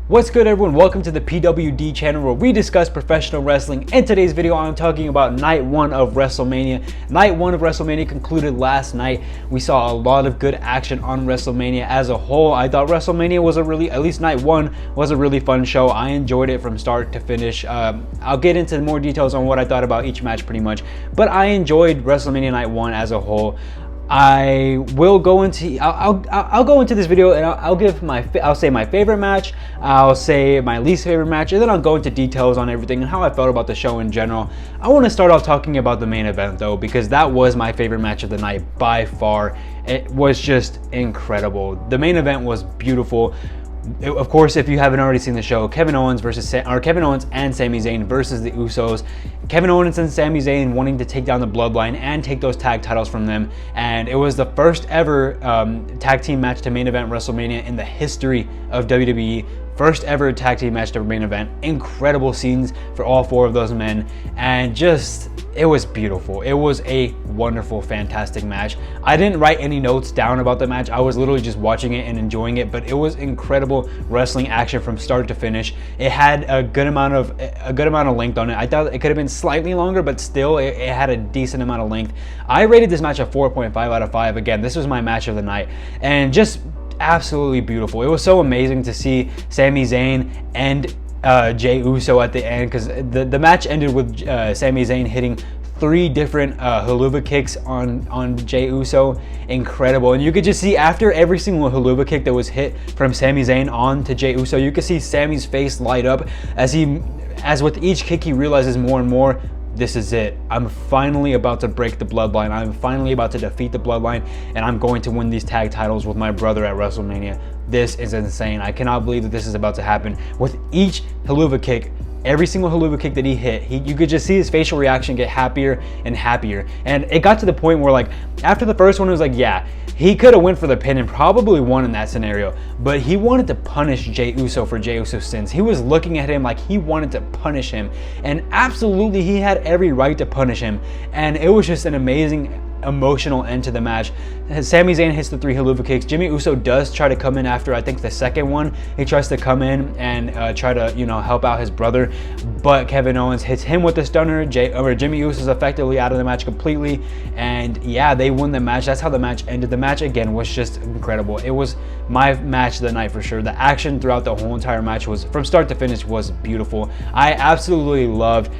What's good, everyone? Welcome to the PWD channel where we discuss professional wrestling. In today's video, I'm talking about night one of Wrestlemania. Night one of Wrestlemania concluded last night. We saw a lot of good action on Wrestlemania as a whole. I thought Wrestlemania was at least night one was a really fun show. I enjoyed it from start to finish. I'll get into more details on what I thought about each match pretty much, but I enjoyed Wrestlemania night one as a whole. I'll go into this video and I'll say my favorite match, I'll say my least favorite match, and then I'll go into details on everything and how I felt about the show in general. I want to start off talking about the main event though, because that was my favorite match of the night by far. It was just incredible. The main event was beautiful. Of course, if you haven't already seen the show, Kevin Owens and Sami Zayn versus the Usos. Kevin Owens and Sami Zayn wanting to take down the Bloodline and take those tag titles from them, and it was the first ever tag team match to main event WrestleMania in the history of WWE. First ever tag team match to main event. Incredible scenes for all four of those men, and just, it was beautiful. It was a wonderful, fantastic match. I didn't write any notes down about the match. I was literally just watching it and enjoying it, but it was incredible wrestling action from start to finish. It had a good amount of length on it. I thought it could have been slightly longer, but still it had a decent amount of length. I rated this match a 4.5 out of 5. Again, this was my match of the night, and just absolutely beautiful. It was so amazing to see Sami Zayn and Jey Uso at the end, because the match ended with Sami Zayn hitting 3 different haluva kicks on Jey Uso. Incredible. And you could just see after every single haluva kick that was hit from Sami Zayn on to Jey Uso, you could see Sami's face light up as with each kick he realizes more and more, this is it. I'm finally about to break the Bloodline. I'm finally about to defeat the Bloodline, and I'm going to win these tag titles with my brother at WrestleMania. This is insane. I cannot believe that this is about to happen. With each haluva kick, every single haluva kick that he hit, you could just see his facial reaction get happier and happier. And it got to the point where, like, after the first one, it was like, yeah, he could have went for the pin and probably won in that scenario, but he wanted to punish Jey Uso for Jey Uso's sins. He was looking at him like he wanted to punish him, and absolutely he had every right to punish him. And it was just an amazing emotional end to the match. Sami Zayn hits the 3 haluva kicks. Jimmy Uso does try to come in after, I think, the second one. He tries to come in and try to, help out his brother, but Kevin Owens hits him with the stunner. Jimmy Uso is effectively out of the match completely, and yeah, they win the match. That's how the match ended. The match again was just incredible. It was my match of the night for sure. The action throughout the whole entire match was, from start to finish, was beautiful. I absolutely loved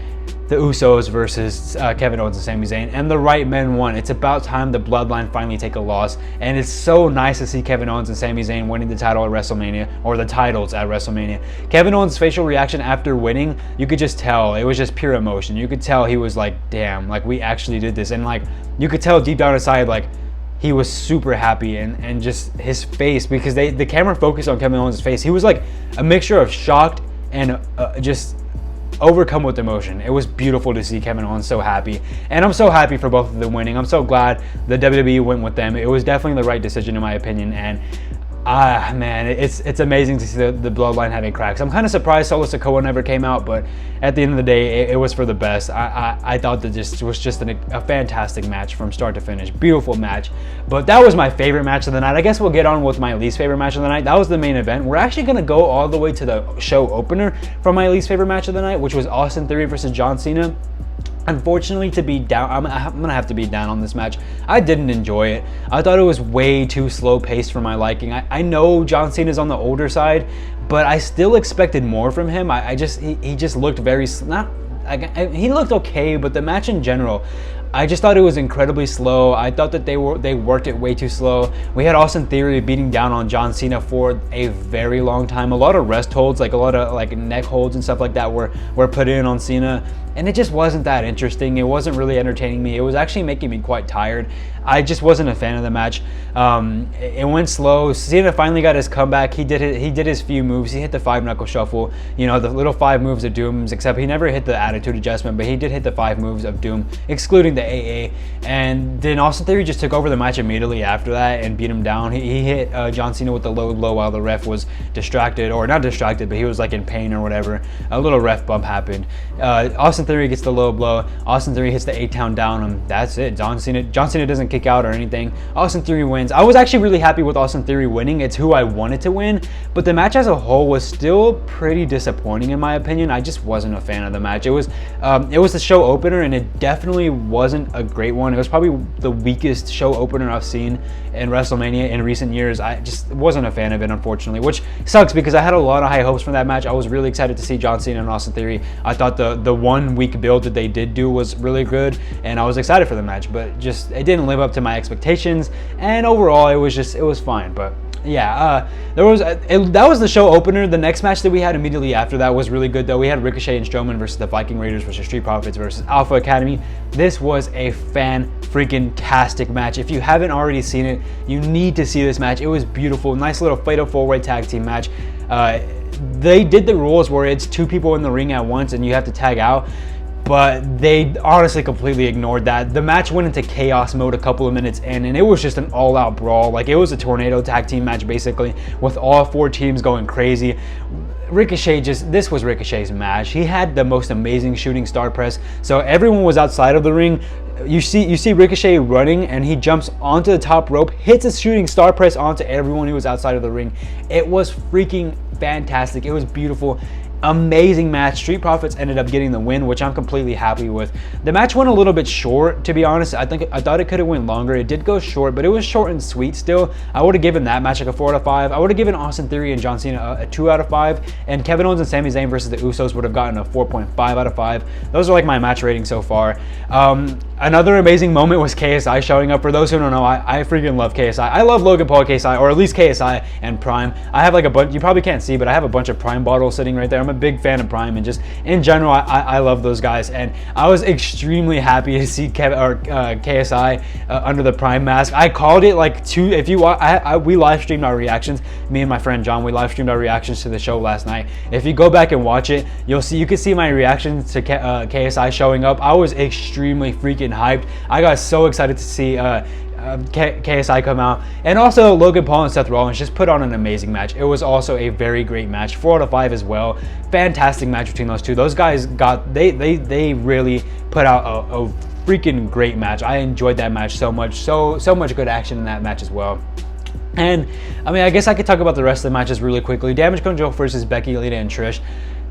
the Usos versus Kevin Owens and Sami Zayn, and the right men won. It's about time the Bloodline finally take a loss, and it's so nice to see Kevin Owens and Sami Zayn winning the title at WrestleMania, or the titles at WrestleMania. Kevin Owens' facial reaction after winning, you could just tell, it was just pure emotion. You could tell he was like, damn, like, we actually did this, and like, you could tell deep down inside, like, he was super happy, and just his face, because the camera focused on Kevin Owens' face, he was like a mixture of shocked and just overcome with emotion. It was beautiful to see Kevin Owens so happy, and I'm so happy for both of them winning. I'm so glad the WWE went with them. It was definitely the right decision in my opinion, and man, it's amazing to see the Bloodline having cracks. I'm kind of surprised Solo Sikoa never came out, but at the end of the day, it was for the best. I thought that this was just a fantastic match from start to finish. Beautiful match. But that was my favorite match of the night. I guess we'll get on with my least favorite match of the night. That was the main event. We're actually going to go all the way to the show opener for my least favorite match of the night, which was Austin Theory versus John Cena. Unfortunately, I'm gonna have to be down on this match. I didn't enjoy it. I thought it was way too slow paced for my liking. I know John Cena's on the older side, but I still expected more from him. He just looked very, he looked okay, but the match in general, I just thought it was incredibly slow. I thought that they worked it way too slow. We had Austin Theory beating down on John Cena for a very long time. A lot of rest holds, like a lot of like neck holds and stuff like that were put in on Cena, and it just wasn't that interesting. It wasn't really entertaining me. It was actually making me quite tired. I just wasn't a fan of the match. It went slow. Cena finally got his comeback. He did his few moves. He hit the 5 knuckle shuffle, the little 5 moves of doom, except he never hit the attitude adjustment, but he did hit the 5 moves of doom, excluding the AA. And then Austin Theory just took over the match immediately after that and beat him down. He hit John Cena with the low blow while the ref was distracted, or not distracted, but he was like in pain or whatever. A little ref bump happened. Austin Theory gets the low blow. Austin Theory hits the 8-count down. That's it. John Cena doesn't kick out or anything. Austin Theory wins. I was actually really happy with Austin Theory winning. It's who I wanted to win, but the match as a whole was still pretty disappointing in my opinion. I just wasn't a fan of the match. It was the show opener, and it definitely wasn't a great one. It was probably the weakest show opener I've seen in WrestleMania in recent years. I just wasn't a fan of it, unfortunately, which sucks because I had a lot of high hopes from that match. I was really excited to see John Cena and Austin Theory. I thought the 1 week build that they did do was really good, and I was excited for the match, but just it didn't live up to my expectations, and overall it was fine. But yeah, that was the show opener. The next match that we had immediately after that was really good though. We had Ricochet and Strowman versus the Viking Raiders versus Street Profits versus Alpha Academy. This was a fan-freaking-tastic match. If you haven't already seen it, you need to see this match. It was beautiful. Nice little fatal 4-way tag team match. They did the rules where it's 2 people in the ring at once and you have to tag out, but they honestly completely ignored that. The match went into chaos mode a couple of minutes in, and it was just an all-out brawl. Like, it was a tornado tag team match basically, with all 4 teams going crazy. Ricochet this was Ricochet's match. He had the most amazing shooting star press. So everyone was outside of the ring. You see Ricochet running, and he jumps onto the top rope, hits a shooting star press onto everyone who was outside of the ring. It was freaking fantastic. It was beautiful. Amazing match. Street Profits ended up getting the win, which I'm completely happy with. The match went a little bit short, to be honest. I thought it could have went longer. It did go short, but it was short and sweet still. I would have given that match like a 4 out of 5. I would have given Austin Theory and John Cena a 2 out of 5, and Kevin Owens and Sami Zayn versus the Usos would have gotten a 4.5 out of 5. Those are like my match ratings so far. Another amazing moment was KSI showing up. For those who don't know, I freaking love KSI. I love Logan Paul, KSI, or at least KSI and Prime. I have like a bunch, you probably can't see, but I have a bunch of Prime bottles sitting right there. I'm a big fan of Prime, and just in general, I love those guys. And I was extremely happy to see KSI under the Prime mask. I called it like 2. If you we live streamed our reactions. Me and my friend John, we live streamed our reactions to the show last night. If you go back and watch it, you can see my reactions to KSI showing up. I was extremely freaking hyped. I got so excited to see KSI come out, and also Logan Paul and Seth Rollins just put on an amazing match. It was also a very great match, 4 out of 5 as well. Fantastic match between those two. Those guys they really put out a freaking great match. I enjoyed that match so much, so much good action in that match as well. And I mean, I guess I could talk about the rest of the matches really quickly. Damage Control versus Becky, Lita, and Trish.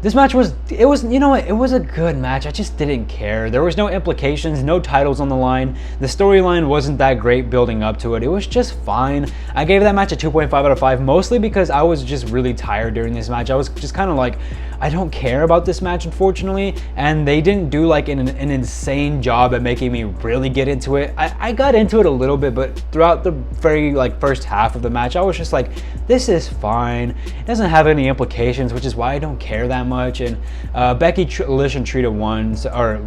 This match was, you know what, it was a good match. I just didn't care. There was no implications, no titles on the line. The storyline wasn't that great building up to it. It was just fine. I gave that match a 2.5 out of 5, mostly because I was just really tired during this match. I was just kind of like, I don't care about this match, unfortunately, and they didn't do like an insane job at making me really get into it. I got into it a little bit, but throughout the very first half of the match, I was just like, this is fine. It doesn't have any implications, which is why I don't care that much. And Becky, Lish, and Trita won, or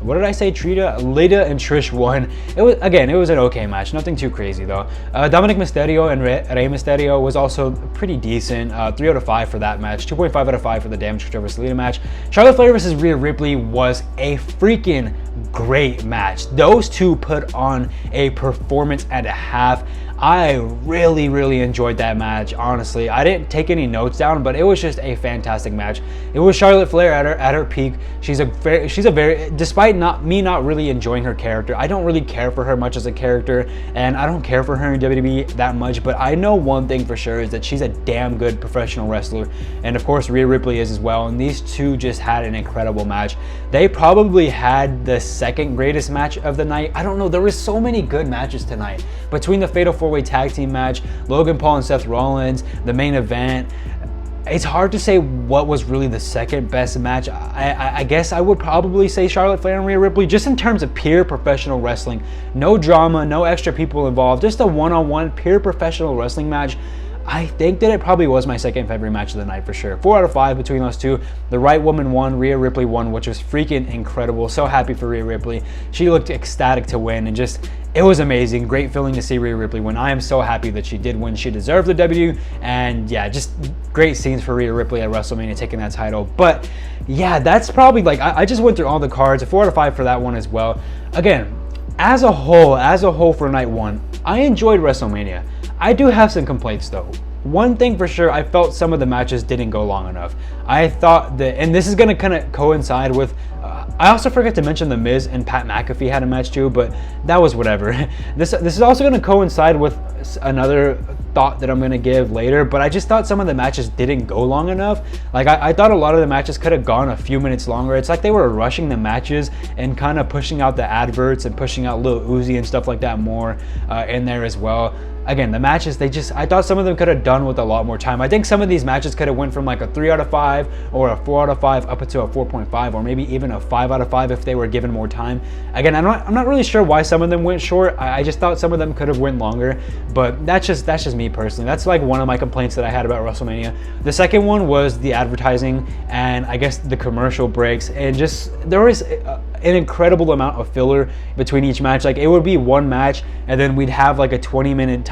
what did I say? Lita and Trish won. It was an okay match, nothing too crazy though. Dominic Mysterio and Rey Mysterio was also pretty decent. 3 out of 5 for that match. 2.5 out of 5 for the Damage Control versus Lita match. Charlotte Flair versus Rhea Ripley was a freaking great match. Those two put on a performance and a half. I really enjoyed that match, honestly. I didn't take any notes down, but it was just a fantastic match. It was Charlotte Flair at her peak. She's a very, despite me not really enjoying her character, I don't really care for her much as a character, and I don't care for her in WWE that much, but I know one thing for sure is that she's a damn good professional wrestler, and of course Rhea Ripley is as well, and these two just had an incredible match. They probably had the second greatest match of the night. I don't know, there were so many good matches tonight. Between the Fatal 4-Way Tag Team match, Logan Paul and Seth Rollins, the main event, it's hard to say what was really the second best match. I guess I would probably say Charlotte Flair and Rhea Ripley, just in terms of pure professional wrestling. No drama, no extra people involved, just a one-on-one pure professional wrestling match. I think that it probably was my second favorite match of the night for sure. 4 out of 5 between those two. The right woman won, Rhea Ripley won, which was freaking incredible. So happy for Rhea Ripley. She looked ecstatic to win, and just, it was amazing. Great feeling to see Rhea Ripley win. I am so happy that she did win. She deserved the W, and yeah, just great scenes for Rhea Ripley at WrestleMania taking that title. But yeah, that's probably I just went through all the cards. A 4 out of 5 for that one as well. Again, as a whole for night one, I enjoyed WrestleMania. I do have some complaints though. One thing for sure, I felt some of the matches didn't go long enough. I thought that, and this is going to kind of coincide with I also forgot to mention The Miz and Pat McAfee had a match too, but that was whatever. This is also going to coincide with another thought that I'm going to give later, but I just thought some of the matches didn't go long enough. Like I thought a lot of the matches could have gone a few minutes longer. It's like they were rushing the matches and kind of pushing out the adverts and pushing out Lil Uzi and stuff like that more in there as well. Again, the matches, I thought some of them could have done with a lot more time. I think some of these matches could have went from like a 3 out of 5 or a 4 out of 5 up to a 4.5 or maybe even a 5 out of 5 if they were given more time. Again, I'm not really sure why some of them went short. I just thought some of them could have went longer, but that's just me personally. That's like one of my complaints that I had about WrestleMania. The second one was the advertising and I guess the commercial breaks, and just there was an incredible amount of filler between each match. Like it would be one match and then we'd have like a 20-minute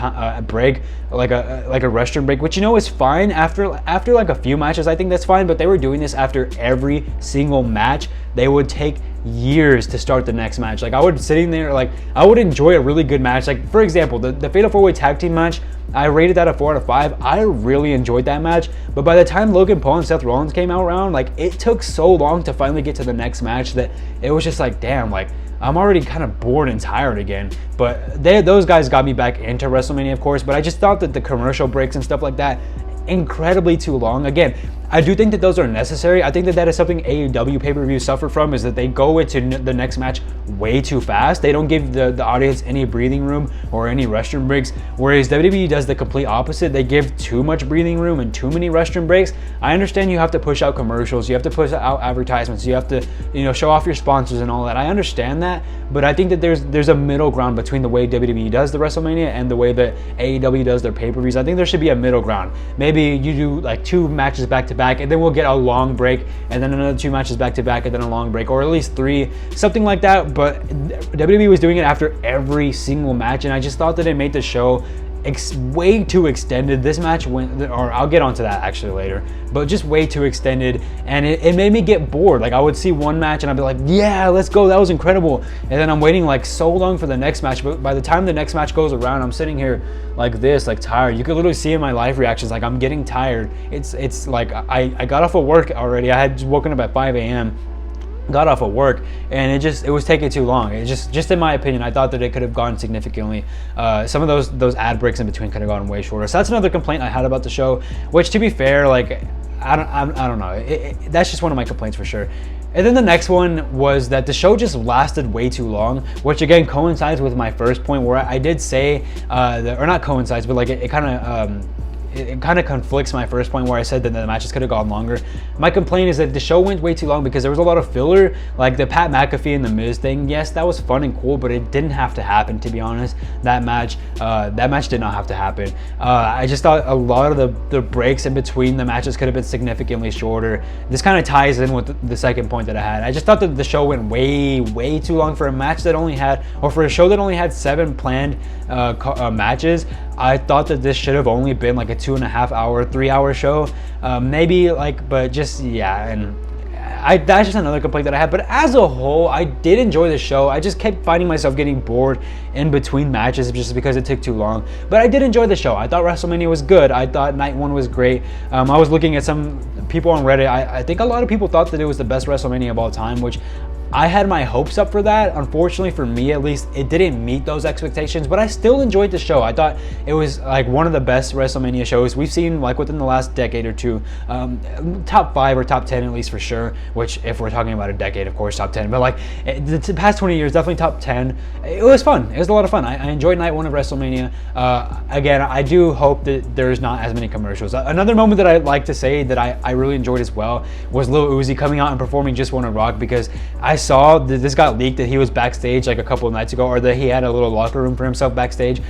break, like a restroom break, which is fine after like a few matches. I think that's fine, but they were doing this after every single match. They would take years to start the next match. Like I would sitting there, like I would enjoy a really good match. Like for example, the Fatal 4-Way Tag Team match, I rated that a 4 out of 5. I really enjoyed that match, but by the time Logan Paul and Seth Rollins came out around, like it took so long to finally get to the next match that it was just like, damn, like I'm already kind of bored and tired again. But those guys got me back into WrestleMania, of course, but I just thought that the commercial breaks and stuff like that, incredibly too long. Again, I do think that those are necessary. I think that is something AEW pay-per-views suffer from, is that they go into the next match way too fast. They don't give the audience any breathing room or any restroom breaks, whereas WWE does the complete opposite. They give too much breathing room and too many restroom breaks. I understand you have to push out commercials, you have to push out advertisements, you have to show off your sponsors and all that. I understand that, but I think that there's a middle ground between the way WWE does the WrestleMania and the way that AEW does their pay-per-views. I think there should be a middle ground. Maybe you do like 2 matches back to back, and then we'll get a long break, and then another 2 matches back to back, and then a long break, or at least 3, something like that. But WWE was doing it after every single match, and I just thought that it made the show way too extended. This match went, or I'll get onto that actually later, but just way too extended, and it made me get bored. Like I would see one match and I'd be like, yeah, let's go, that was incredible, and then I'm waiting like so long for the next match, but by the time the next match goes around, I'm sitting here like this, like tired. You could literally see in my live reactions, like I'm getting tired. It's like I got off of work already. I had just woken up at 5 a.m. got off of work, and it was taking too long. It just in my opinion, I thought that it could have gone significantly. Some of those ad breaks in between could have gone way shorter. So that's another complaint I had about the show, which to be fair, like I don't know. That's just one of my complaints for sure. And then the next one was that the show just lasted way too long, which again coincides with my first point where I did say, or not coincides, but like it kind of conflicts my first point where I said that the matches could have gone longer. My complaint is that the show went way too long because there was a lot of filler, like the Pat McAfee and the Miz thing. Yes, that was fun and cool, but it didn't have to happen, to be honest. That match did not have to happen. I just thought a lot of the breaks in between the matches could have been significantly shorter. This kind of ties in with the second point that I had. I just thought that the show went way too long for a match that only had, or for a show that only had 7 planned matches. I thought that this should have only been like a 2.5 hour, 3 hour show, maybe, like, but just, yeah. And that's just another complaint that I had. But as a whole, I did enjoy the show. I just kept finding myself getting bored in between matches just because it took too long. But I did enjoy the show. I thought WrestleMania was good. I thought Night 1 was great. I was looking at some people on Reddit. I think a lot of people thought that it was the best WrestleMania of all time, which I had my hopes up for that. Unfortunately, for me at least, it didn't meet those expectations, but I still enjoyed the show. I thought it was like one of the best WrestleMania shows we've seen, like within the last decade or two. Top 5 or top 10 at least for sure, which if we're talking about a decade, of course, top 10, but like the past 20 years, definitely top 10. It was fun. It was a lot of fun. I enjoyed Night 1 of WrestleMania. Again, I do hope that there's not as many commercials. Another moment that I'd like to say that I really enjoyed as well was Lil Uzi coming out and performing Just Wanna Rock, because I saw that this got leaked that he was backstage like a couple of nights ago, or that he had a little locker room for himself backstage.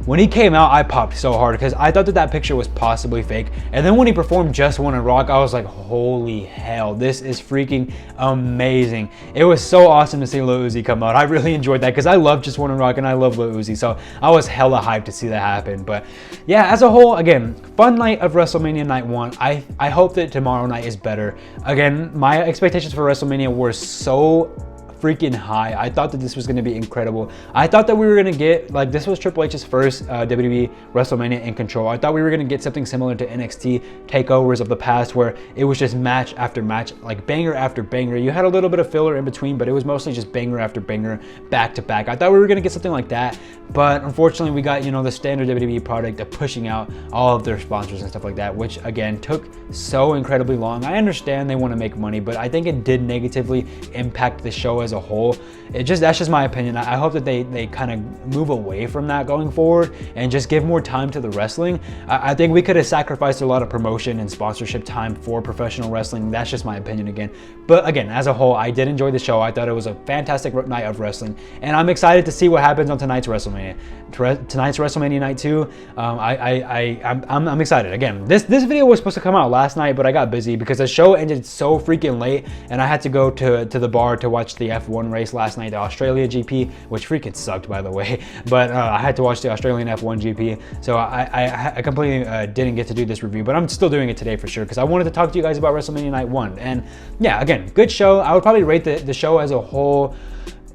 When he came out, I popped so hard because I thought that picture was possibly fake. And then when he performed Just Wanna Rock, I was like, holy hell, this is freaking amazing. It was so awesome to see Lil Uzi come out. I really enjoyed that because I love Just Wanna Rock and I love Lil Uzi. So I was hella hyped to see that happen. But yeah, as a whole, again, fun night of WrestleMania Night 1. I hope that tomorrow night is better. Again, my expectations for WrestleMania were so freaking high. I thought that this was going to be incredible. I thought that we were going to get, like, this was Triple H's first WWE WrestleMania in control. I thought we were going to get something similar to NXT takeovers of the past, where it was just match after match, like banger after banger. You had a little bit of filler in between, but it was mostly just banger after banger, back to back. I thought we were going to get something like that, but unfortunately we got, you know, the standard WWE product of pushing out all of their sponsors and stuff like that, which again took so incredibly long. I understand they want to make money, but I think it did negatively impact the show as a whole. That's just my opinion. I hope that they kind of move away from that going forward and just give more time to the wrestling. I think we could have sacrificed a lot of promotion and sponsorship time for professional wrestling. That's just my opinion again. But again, as a whole, I did enjoy the show. I thought it was a fantastic night of wrestling, and I'm excited to see what happens on tonight's WrestleMania. Tonight's WrestleMania night 2. I'm excited. Again, this video was supposed to come out last night, but I got busy because the show ended so freaking late, and I had to go to the bar to watch the F1 race last night, the Australia GP, which freaking sucked, by the way. But I had to watch the Australian F1 GP, so I completely didn't get to do this review, but I'm still doing it today for sure because I wanted to talk to you guys about WrestleMania Night 1. And yeah, again, good show. I would probably rate the show as a whole.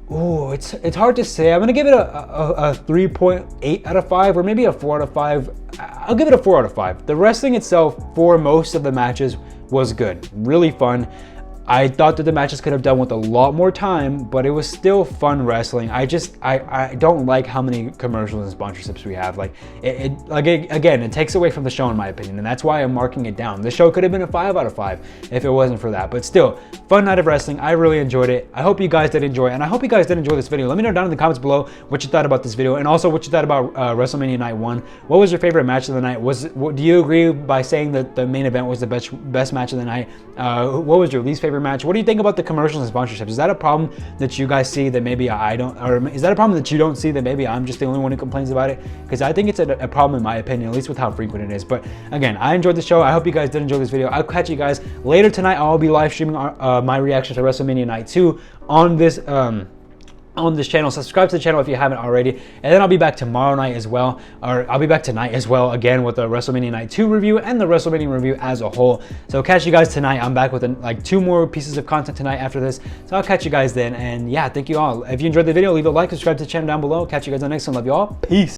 Oh, it's hard to say. I'm gonna give it a 3.8 out of 5, or maybe a 4 out of 5. I'll give it a 4 out of 5. The wrestling itself for most of the matches was good, really fun. I thought that the matches could have done with a lot more time, but it was still fun wrestling. I don't like how many commercials and sponsorships we have. Like, again, it takes away from the show in my opinion, and that's why I'm marking it down. The show could have been a 5 out of 5 if it wasn't for that, but still, fun night of wrestling. I really enjoyed it. I hope you guys did enjoy, and I hope you guys did enjoy this video. Let me know down in the comments below what you thought about this video, and also what you thought about WrestleMania Night 1. What was your favorite match of the night? Do you agree by saying that the main event was the best match of the night? What was your least favorite match? What do you think about the commercials and sponsorships? Is that a problem that you guys see that maybe I don't, or is that a problem that you don't see that maybe I'm just the only one who complains about it? Because I think it's a problem in my opinion, at least with how frequent it is. But again, I enjoyed the show. I hope you guys did enjoy this video. I'll catch you guys later tonight. I'll be live streaming my reaction to WrestleMania Night 2 on this channel. Subscribe to the channel if you haven't already, and then I'll be back tomorrow night as well, or I'll be back tonight as well, again with the WrestleMania Night 2 review and the WrestleMania review as a whole. So catch you guys tonight. I'm back with like 2 more pieces of content tonight after this, so I'll catch you guys then. And yeah, thank you all. If you enjoyed the video, leave a like, subscribe to the channel down below. Catch you guys on the next one. Love you all. Peace.